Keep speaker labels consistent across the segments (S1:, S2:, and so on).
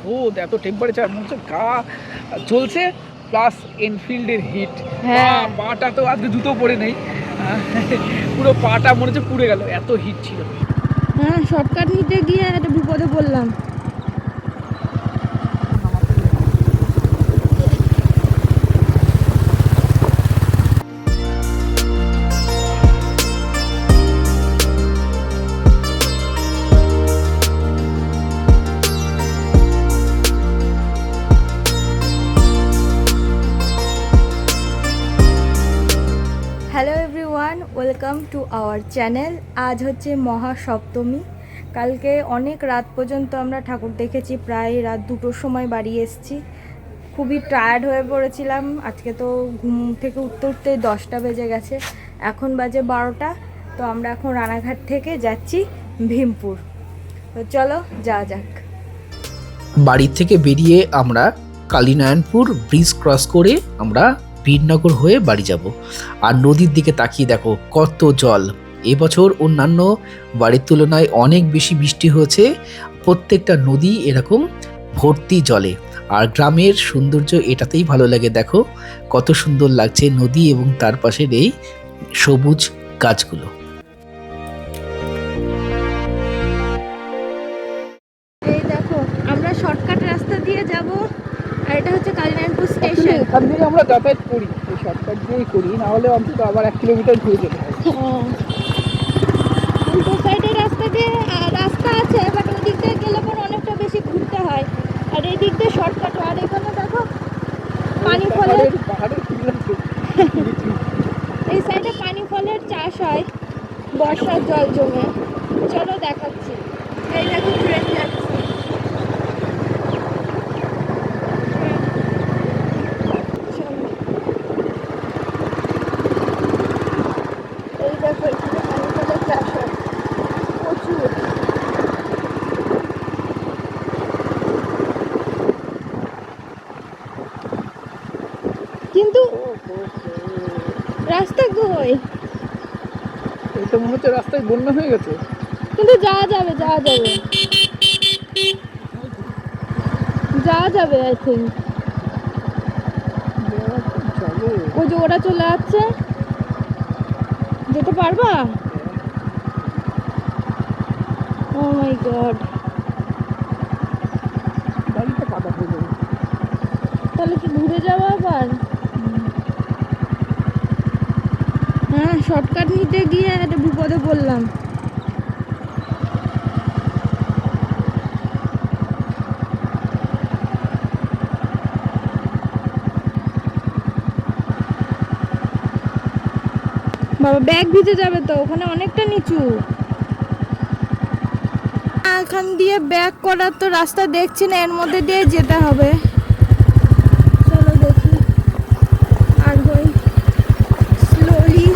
S1: রোদ, এত টেম্পারেচার, মনে হচ্ছে গা চলছে, প্লাস এনফিল্ডের হিট। পাটা তো আজকে জুতো পরে নেই, পুরো পাটা মনে হচ্ছে পুড়ে গেল, এত হিট ছিল।
S2: হ্যাঁ, শর্টকাট নিতে গিয়ে একটা বিপদে পড়লাম। Hello everyone, welcome to our channel. আজ হচ্ছে মহাসপ্তমী। কালকে অনেক রাত পর্যন্ত আমরা ঠাকুর দেখেছি, প্রায় রাত 2টোর সময় বাড়ি এসেছি। খুবই টায়ার্ড হয়ে পড়েছিলাম। আজকে তো ঘুম থেকে উঠতে উঠতে 10টা বেজে গেছে, এখন বাজে 12টা। তো আমরা এখন রানাঘাট থেকে যাচ্ছি ভীমপুর। তো চলো যাওয়া যাক।
S3: বাড়ি থেকে বেরিয়ে আমরা কালীনারায়ণপুর ব্রিজ ক্রস করে আমরা বীরনগর হয়ে বাড়ি যাব। আর নদীর দিকে তাকিয়ে দেখো কত জল। এবছর অন্যান্য বাড়ির তুলনায় অনেক বেশি বৃষ্টি হয়েছে, প্রত্যেকটা নদী এরকম ভর্তি জলে। আর গ্রামের সৌন্দর্য এটাতেই ভালো লাগে, দেখো কত সুন্দর লাগছে নদী এবং তার পাশের এই সবুজ গাছগুলো।
S2: এই দেখো, আমরা শর্টকাট রাস্তা দিয়ে যাব, আর এটা হচ্ছে কালীনারায়ণপুর স্টেশন।
S1: এখান থেকে আমরা যাতায়াত করি, এই শর্টকাট দিয়েই করি, না হলে অন্তত আবার 1 কিলোমিটার ঘুরে যেতে হয়।
S2: উল্টো সাইডে রাস্তা আছে, বাট ওই দিক দিয়ে গেলে পর অনেকটা বেশি ঘুরতে হয়, আর এই দিক দিয়ে শর্টকাট। আর এখানে দেখো পানি ফলের,
S1: পাহাড়ের
S2: এই সাইডে পানি ফলের চাষ হয় বর্ষার জল জমে। চলো দেখাচ্ছি। এই দেখো ট্রেন যাচ্ছে। চলো। এই দেখো এখানে পানি ফলের চাষ হয় প্রচুর। কিন্তু রাস্তা কই?
S1: এই তো মনে হচ্ছে রাস্তায় বন্যা হয়ে গেছে।
S2: কিন্তু যাওয়া যাবে, যাওয়া যাবে, যাওয়া যাবে। আই থিঙ্ক ওই যে ওরা চলে যাচ্ছে, যেতে পারবা? ও মাই গড,
S1: গাড়িটা কাদা হয়ে যাবে।
S2: তাহলে কি ঘুরে যাবো আবার? হ্যাঁ, শর্টকাট নিতে গিয়ে একটা বিপদে পড়লাম। বাবা, ব্যাগ ভিজে যাবে তো, ওখানে অনেকটা নিচু। এখান দিয়ে ব্যাক করার তো রাস্তা দেখছি না, এর মধ্যে দিয়ে যেতে হবে। চলো দেখি, আর হই স্লোলি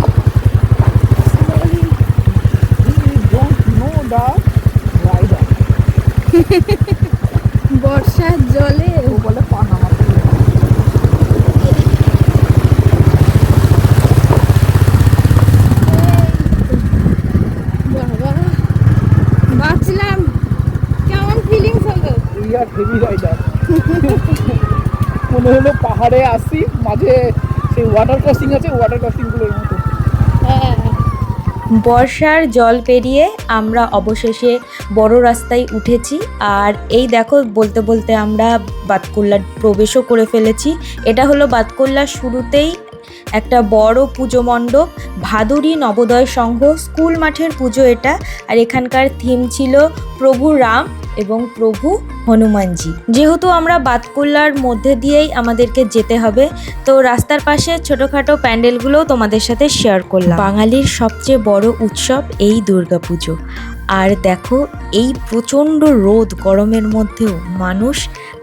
S2: স্লোলি। বর্ষার জলে
S1: ও বলে পা নামাতে।
S2: বাবা বাঁচলাম। কেমন ফিলিংস হলো?
S1: আর হেভি রাইডার মনে হলো পাহাড়ে আসি, মাঝে সেই ওয়াটার ক্রসিং আছে, ওয়াটার ক্রসিং গুলোর মতো।
S2: বর্ষার জল পেরিয়ে আমরা অবশেষে বড় রাস্তায় উঠেছি। আর এই দেখো, বলতে বলতে আমরা বাতকুল্লা প্রবেশও করে ফেলেছি। এটা হলো বাতকুল্লার শুরুতেই একটা বড় পুজো মণ্ডপ, ভাদুরী নবোদয় সংঘ স্কুল মাঠের পুজো এটা। আর এখানকার থিম ছিল প্রভু রাম এবং প্রভু হনুমানজি। যেহেতু আমরা বাতকুল্লার মধ্যে দিয়েই আমাদেরকে যেতে হবে, তো রাস্তার পাশে ছোটোখাটো প্যান্ডেলগুলো তোমাদের সাথে শেয়ার করলাম। বাঙালির সবচেয়ে বড় উৎসব এই দুর্গাপুজো। আর দেখো, এই প্রচণ্ড রোদ গরমের মধ্যেও মানুষ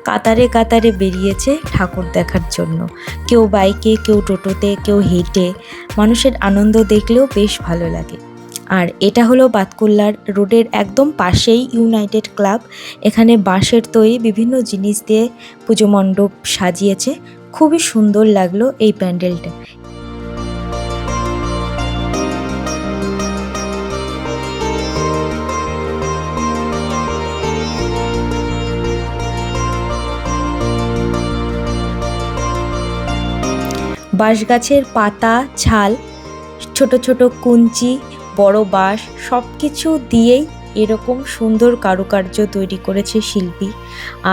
S2: কাতারে কাতারে বেরিয়েছে ঠাকুর দেখার জন্য। কেউ বাইকে, কেউ টোটোতে, কেউ হেঁটে। মানুষের আনন্দ দেখলেও বেশ ভালো লাগে। আর এটা হলো বাতকুল্লার রোডের একদম পাশেই ইউনাইটেড ক্লাব। এখানে বাঁশের তৈরি বিভিন্ন জিনিস দিয়ে পুজো মণ্ডপ সাজিয়েছে। খুবই সুন্দর লাগলো এই প্যান্ডেলটা। বাঁশ গাছের পাতা, ছাল, ছোট ছোট কুঞ্চি, বড় বাঁশ সব কিছু দিয়েই এরকম সুন্দর কারুকার্য তৈরি করেছে শিল্পী।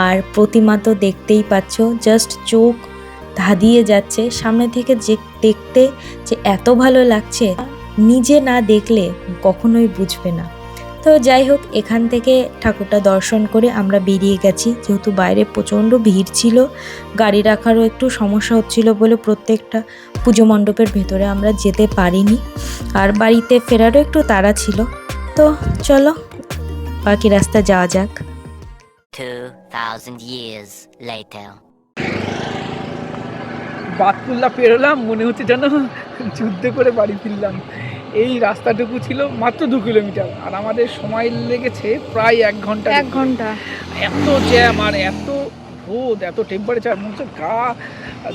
S2: আর প্রতিমা তো দেখতেই পাচ্ছ, জাস্ট চোখ ধাঁধিয়ে যাচ্ছে সামনে থেকে, যে দেখতে যে এত ভালো লাগছে নিজে না দেখলে কখনোই বুঝবে না। তো যাই হোক, এখান থেকে ঠাকুরটা দর্শন করে আমরা বেরিয়ে গেছি, যেহেতু বাইরে প্রচণ্ড ভিড় ছিল, গাড়ি রাখারও একটু সমস্যা হচ্ছিল বলে প্রত্যেকটা পুজো মণ্ডপের ভেতরে আমরা যেতে পারিনি। আর বাড়িতে ফেরারও একটু তাড়া ছিল। তো চলো বাকি রাস্তা যাওয়া যাক।
S4: 2000 years later.
S1: বাতকুল্লা পেরোলাম, মনে হচ্ছে যেন যুদ্ধ করে বাড়ি ফিরলাম। এই রাস্তাটুকু ছিল মাত্র 2 কিলোমিটার, আর আমাদের সময় লেগেছে প্রায় 1 ঘন্টা।
S5: 1 ঘন্টা।
S1: এত জ্যাম আর এত রোদ, এত টেম্পারেচার, মনে হচ্ছে গা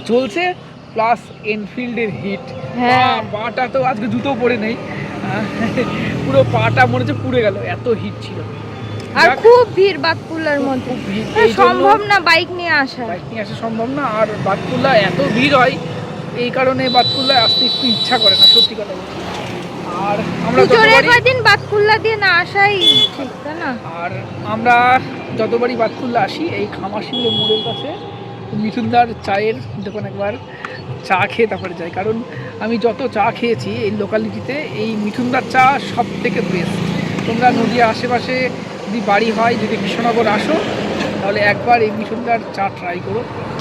S1: চলছে, প্লাস এনফিল্ডের হিট।
S5: হ্যাঁ।
S1: পাটা তো আজকে জুতো পরে নেই, পুরো পাটা মনে হচ্ছে পুড়ে গেল, এত হিট ছিল।
S5: আর খুব ভিড় বাতকুল্লার মধ্যে,
S1: খুব ভিড়,
S5: সম্ভব না বাইক নিয়ে আসা।
S1: বাইক নিয়ে আসা সম্ভব না। আর বাতকুল্লা এত ভিড় হয়, এই কারণে বাতকুল্লায় আসতে একটু ইচ্ছা করে না, সত্যি কথা বলছি। আর আমরা
S5: কদিন বাতকুল্লা দিয়ে না আসাই ঠিক, তাই না?
S1: আর আমরা যতবারই বাতকুল্লা আসি, এই খামাশিউল মোড়ের কাছে মিঠুনদার চায়ের দোকান একবার চা খেয়ে তারপরে যাই, কারণ আমি যত চা খেয়েছি এই লোকালিটিতে, এই মিঠুনদার চা সব থেকে বেস্ট। তোমরা নদীর আশেপাশে যদি বাড়ি হয়, যদি কৃষ্ণনগর আসো, তাহলে একবার এই মিঠুনদার চা ট্রাই করো।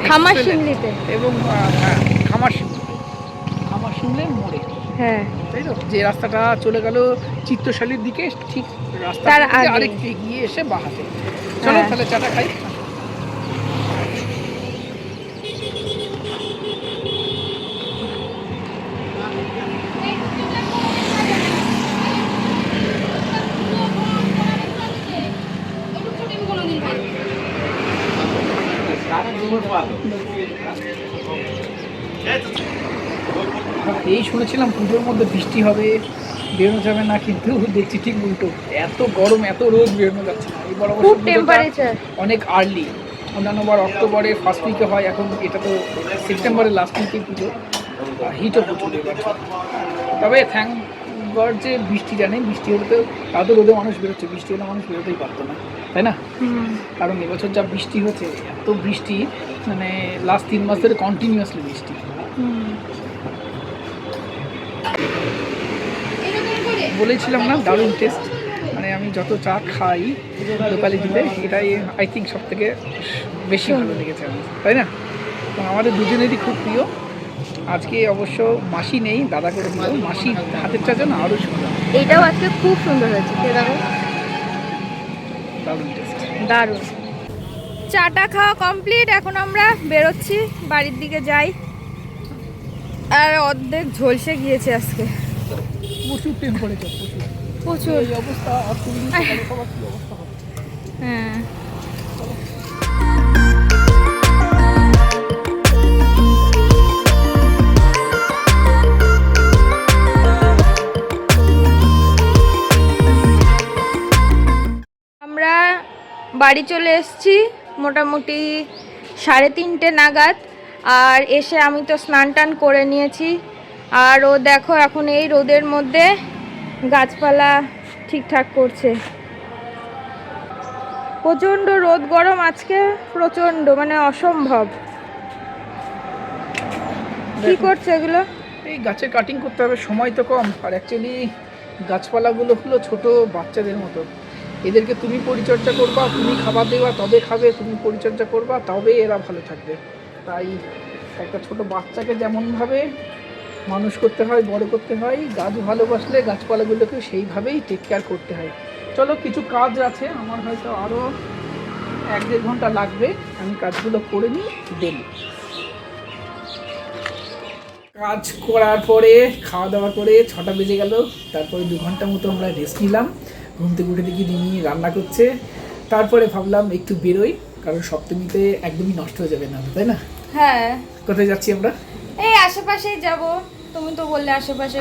S5: খামাশিউলিতে।
S1: এবং খামাশিউলের মোড়ে,
S5: হ্যাঁ,
S1: তাই তো, যে রাস্তাটা চলে গেল চিত্তশালীর দিকে, ঠিক রাস্তা
S5: তার আগে
S1: আরেকটু এগিয়ে এসে বাহাতে। চলো তাহলে চাটা খাই। এই শুনেছিলাম পুজোর মধ্যে বৃষ্টি হবে, বেরোনো যাবে না, কিন্তু দেখছি ঠিক উল্টো, এত গরম, এত রোদ, বেরোনো যাচ্ছে না। এই বড়
S5: খুব টেম্পারেচার।
S1: অনেক আর্লি, অন্যান্যবার অক্টোবরের ফার্স্ট উইকে হয়, এখন এটা তো সেপ্টেম্বরের লাস্ট উইকে পুজো, হিটও প্রচুর এবার। তবে থ্যাংক গড যে বৃষ্টিটা নেই, বৃষ্টি হলে তো তাও তো রোদে মানুষ বেরোচ্ছে, বৃষ্টি হলে মানুষ বেরোতেই পারতো না, তাই না? কারণ এবছর যা বৃষ্টি হচ্ছে, এত বৃষ্টি, মানে লাস্ট 3 মাস ধরে কন্টিনিউয়াসলি বৃষ্টি। বলেছিলাম না, দারুণ টেস্ট। মানে আমি যত চা খাই লোকালিটিতে, এটাই আই থিঙ্ক সব থেকে বেশি ভালো লেগেছে আমার, তাই না? তো আমাদের দুজনেরই খুব প্রিয়। আজকে অবশ্য মাসি নেই, দাদা করে দিল, মাসি হাতের চা যেন আরও সুন্দর।
S5: এইটাও আজকে খুব সুন্দর হয়েছে, কে দেখো,
S1: দারুণ টেস্ট,
S5: দারুণ। চাটা খাওয়া কমপ্লিট, এখন আমরা বেরোচ্ছি, বাড়ির দিকে যাই। আর অর্ধেক ঝলসে গিয়েছে আজকে,
S1: প্রচুর টেম্পারেচার, প্রচুর
S5: প্রচুর।
S1: এই অবস্থা, আর তুমি সবার কী অবস্থা হবে?
S5: হ্যাঁ, আমরা বাড়ি চলে এসেছি মোটামুটি 3:30 নাগাদ। আর এসে আমি তো স্নান টান করে নিয়েছি। আর ও দেখো এখন এই রোদের মধ্যে গাছপালা ঠিকঠাক করছে। প্রচণ্ড রোদ, গরম আজকে প্রচণ্ড, মানে অসম্ভব। কি করছে এগুলো?
S1: এই গাছের কাটিং করতে হবে, সময় তো কম। আর অ্যাকচুয়ালি গাছপালাগুলো হলো ছোট বাচ্চাদের মতো, এদেরকে তুমি পরিচর্যা করবা, তুমি খাবার দেওয়া, তবে খাবে, তুমি পরিচর্যা করবা, তবে এরা ভালো থাকবে। তাই একটা ছোট বাচ্চাকে যেমনভাবে মানুষ করতে হয়, বড় করতে হয়, গাছ ভালোবাসলে গাছপালাগুলোকে সেইভাবেই টেক কেয়ার করতে হয়। চলো, কিছু কাজ আছে আমার, হয়তো আরও 1-1.5 ঘন্টা লাগবে, আমি কাজগুলো করে নিই দেন। কাজ করার পরে, খাওয়া দাওয়া করে 6টা বেজে গেল, তারপরে 2 ঘন্টা মতো আমরা রেস্ট নিলাম। ঘুম থেকে উঠে দেখি রিমি রান্না করছে। তারপরে ভাবলাম একটু বেরোই, কারণ সপ্তমীতে একদমই নষ্ট হয়ে যাবে না, তাই না?
S5: হ্যাঁ,
S1: কোথায় যাচ্ছি আমরা?
S5: এই আশেপাশেই যাব। তুমি তো বললে
S1: আশেপাশেই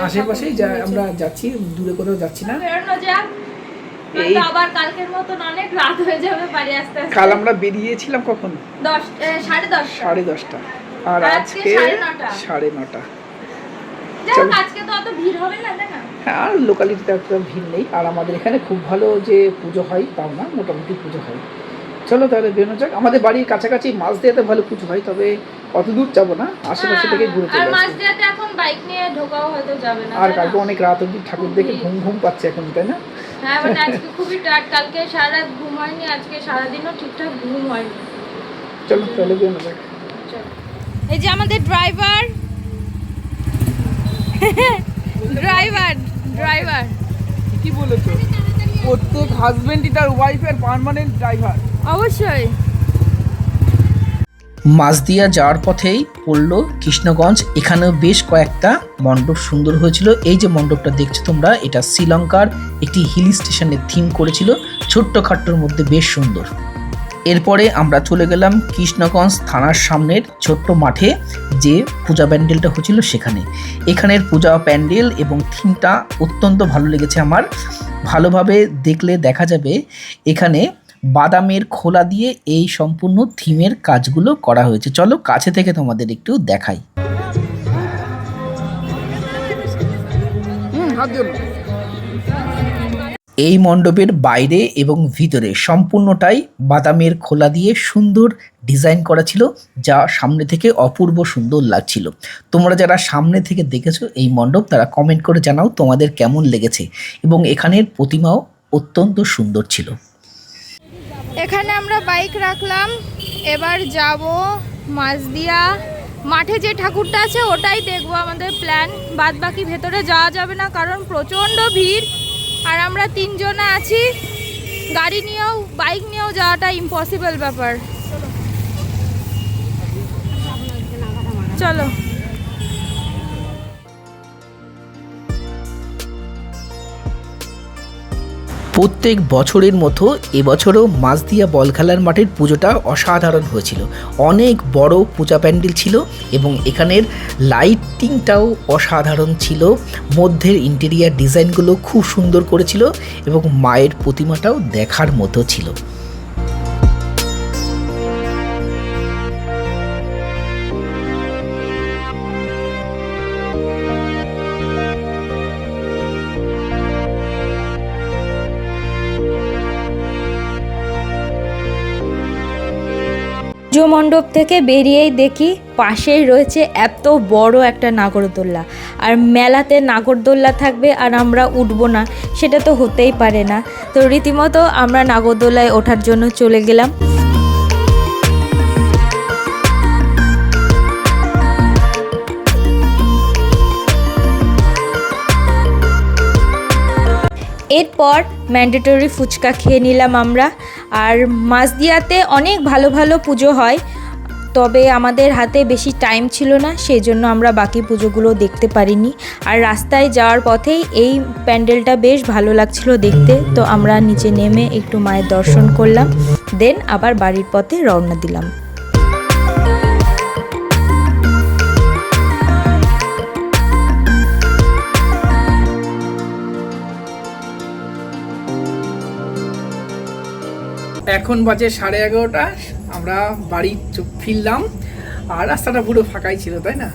S1: আমরা যাচ্ছি, দূরে কোথাও যাচ্ছি না।
S5: বেরোনো যাক,
S1: এই
S5: আবার কালকের মতন অনেক রাত হয়ে যাবে বাড়ি আসতে আসতে।
S1: কাল আমরা বেরিয়েছিলাম কখন?
S5: 10, 10:30।
S1: 10:30। আর
S5: আর
S1: আজকে
S5: আজকে 9:30।
S1: 9:30।
S5: যাক, আজকে তো অত ভিড় হবে না, তাই না?
S1: হ্যাঁ, আর লোকালিটিতে একটা ভিড় নেই, আর আমাদের এখানে খুব ভালো যে পুজো হয় তাও না, মোটামুটি পুজো হয়। চলো তাহলে বেরোনো যাক। আমাদের বাড়ির কাছাকাছি মাঝদিয়াতে ভালো পুজো হয়, তবে অত দূর যাবো না, আশেপাশে থেকে ঘুরে
S5: আর
S1: চলে আসবো।
S5: মাঝদিয়াতে এখন বাইক নিয়ে ঢোকাও হয়তো যাবে না,
S1: আর
S5: তাই না?
S1: কালকে অনেক রাত অবধি ঠাকুর দেখে ঘুম ঘুম পাচ্ছে এখন, তাই না?
S5: হ্যাঁ, বাট আজকে খুবই টায়ার্ড, কালকে সারা রাত ঘুম হয়নি, আজকে সারাদিনও ঠিকঠাক ঘুম হয়নি।
S1: চলো তাহলে বেরোনো যাক।
S5: এই যে আমাদের ড্রাইভার ড্রাইভার
S1: কি বলেছো? প্রত্যেক হাজবেন্ডই তার ওয়াইফের পার্মানেন্ট ড্রাইভার।
S5: অবশ্যই।
S3: মাঝদিয়া যাওয়ার পথেই পড়লো কৃষ্ণগঞ্জ। এখানেও বেশ কয়েকটা মণ্ডপ সুন্দর হয়েছিল। এই যে মণ্ডপটা দেখছো তোমরা, এটা শ্রীলঙ্কার একটি হিল স্টেশনের থিম করেছিল, ছোট্ট খাট্টোর মধ্যে বেশ সুন্দর। এরপরে আমরা চলে গেলাম কৃষ্ণগঞ্জ থানার সামনের ছোট্ট মাঠে, যে পূজা প্যান্ডেলটা হচ্ছিল সেখানে। এখানের পূজা প্যান্ডেল এবং থিমটা অত্যন্ত ভালো লেগেছে আমার। ভালোভাবে দেখলে দেখা যাবে এখানে বাদামের খোলা দিয়ে এই সম্পূর্ণ থিমের কাজগুলো করা হয়েছে। চলো কাছে থেকে তোমাদের একটু দেখাই।
S1: হাত দিও না।
S3: এই মণ্ডপের বাইরে এবং ভিতরে সম্পূর্ণটাই বাদামের খোলা দিয়ে সুন্দর ডিজাইন করা ছিল, যা সামনে থেকে অপূর্ব সুন্দর লাগছিল। তোমরা যারা সামনে থেকে দেখেছো এই মণ্ডপ, তারা কমেন্ট করে জানাও তোমাদের কেমন লেগেছে, এবং এখানের প্রতিমাও অত্যন্ত সুন্দর ছিল।
S5: এখানে আমরা বাইক রাখলাম, এবার যাব মাঝদিয়া মাঠে, যে ঠাকুরটা আছে ওটাই দেখবো আমাদের প্ল্যান। বাদ বাকি ভেতরে যাওয়া যাবে না, কারণ প্রচণ্ড ভিড়, আর আমরা 3 জনে আছি, গাড়ি নিয়েও বাইক নিয়েও যাওয়াটা ইম্পসিবল ব্যাপার। চলো।
S3: প্রত্যেক বছরের মতো এবছরও মাঝদিয়া বল খেলার মাঠের পুজোটা অসাধারণ হয়েছিল। অনেক বড় পূজা প্যান্ডেল ছিল এবং এখানের লাইটিংটাও অসাধারণ ছিল। মধ্যের ইন্টেরিয়ার ডিজাইনগুলো খুব সুন্দর করেছিল এবং মায়ের প্রতিমাটাও দেখার মতো ছিল।
S2: পুজো মণ্ডপ থেকে বেরিয়েই দেখি পাশেই রয়েছে এত বড় একটা নাগরদোল্লা, আর মেলাতে নাগরদোল্লা থাকবে আর আমরা উঠবো না, সেটা তো হতেই পারে না। তো রীতিমতো আমরা নাগরদোল্লায় ওঠার জন্য চলে গেলাম। এরপর ম্যান্ডেটরি ফুচকা খেয়ে নিলাম আমরা। আর মাঝদিয়াতে অনেক ভালো ভালো পুজো হয়, তবে আমাদের হাতে বেশি টাইম ছিল না, সেই জন্য আমরা বাকি পুজোগুলো দেখতে পারিনি। আর রাস্তায় যাওয়ার পথেই এই প্যান্ডেলটা বেশ ভালো লাগছিল দেখতে, তো আমরা নিচে নেমে একটু মায়ের দর্শন করলাম, দেন আবার বাড়ির পথে রওনা দিলাম।
S1: এখন বাজে 11:30, আমরা বাড়ি ফিরলাম, আর রাস্তাটা পুরো ফাঁকাই ছিল, তাই না?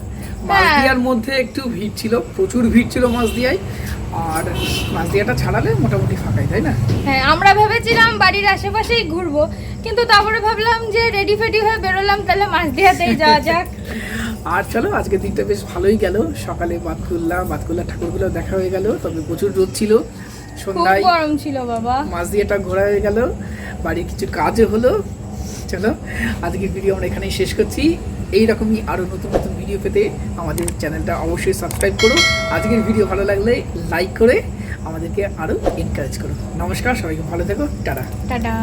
S1: মাঝদিয়ার মধ্যে একটু ভিড় ছিল, প্রচুর ভিড় ছিল মাঝদিয়ায়, আর মাঝদিয়াটা ছাড়ালে মোটামুটি ফাঁকাই, তাই না?
S5: হ্যাঁ, আমরা ভেবেছিলাম বাড়ির আশেপাশেই ঘুরবো, কিন্তু তারপরে ভাবলাম যে রেডি ফেডি হয়ে বেরোলাম, তাহলে মাঝদিয়াতেই যাওয়া যাক।
S1: আর চলো, আজকে দিনটা বেশ ভালোই গেল। সকালে বাতকুল্লা ঠাকুরগুলো দেখা হয়ে গেল, তবে প্রচুর রোদ ছিল।
S5: খুব
S1: সন্ধ্যায়
S5: গরম ছিল বাবা।
S1: মাঝদিয়াটা ঘোরা হয়ে গেল, বাড়ির কিছু কাজও হলো। চলো, আজকের ভিডিও আমরা এখানেই শেষ করছি। এইরকমই আরও নতুন নতুন ভিডিও পেতে আমাদের চ্যানেলটা অবশ্যই সাবস্ক্রাইব করো। আজকের ভিডিও ভালো লাগলে লাইক করে আমাদেরকে আরও এনকারেজ করো। নমস্কার, সবাইকে ভালো থেকো, টাটা।
S5: টাটা।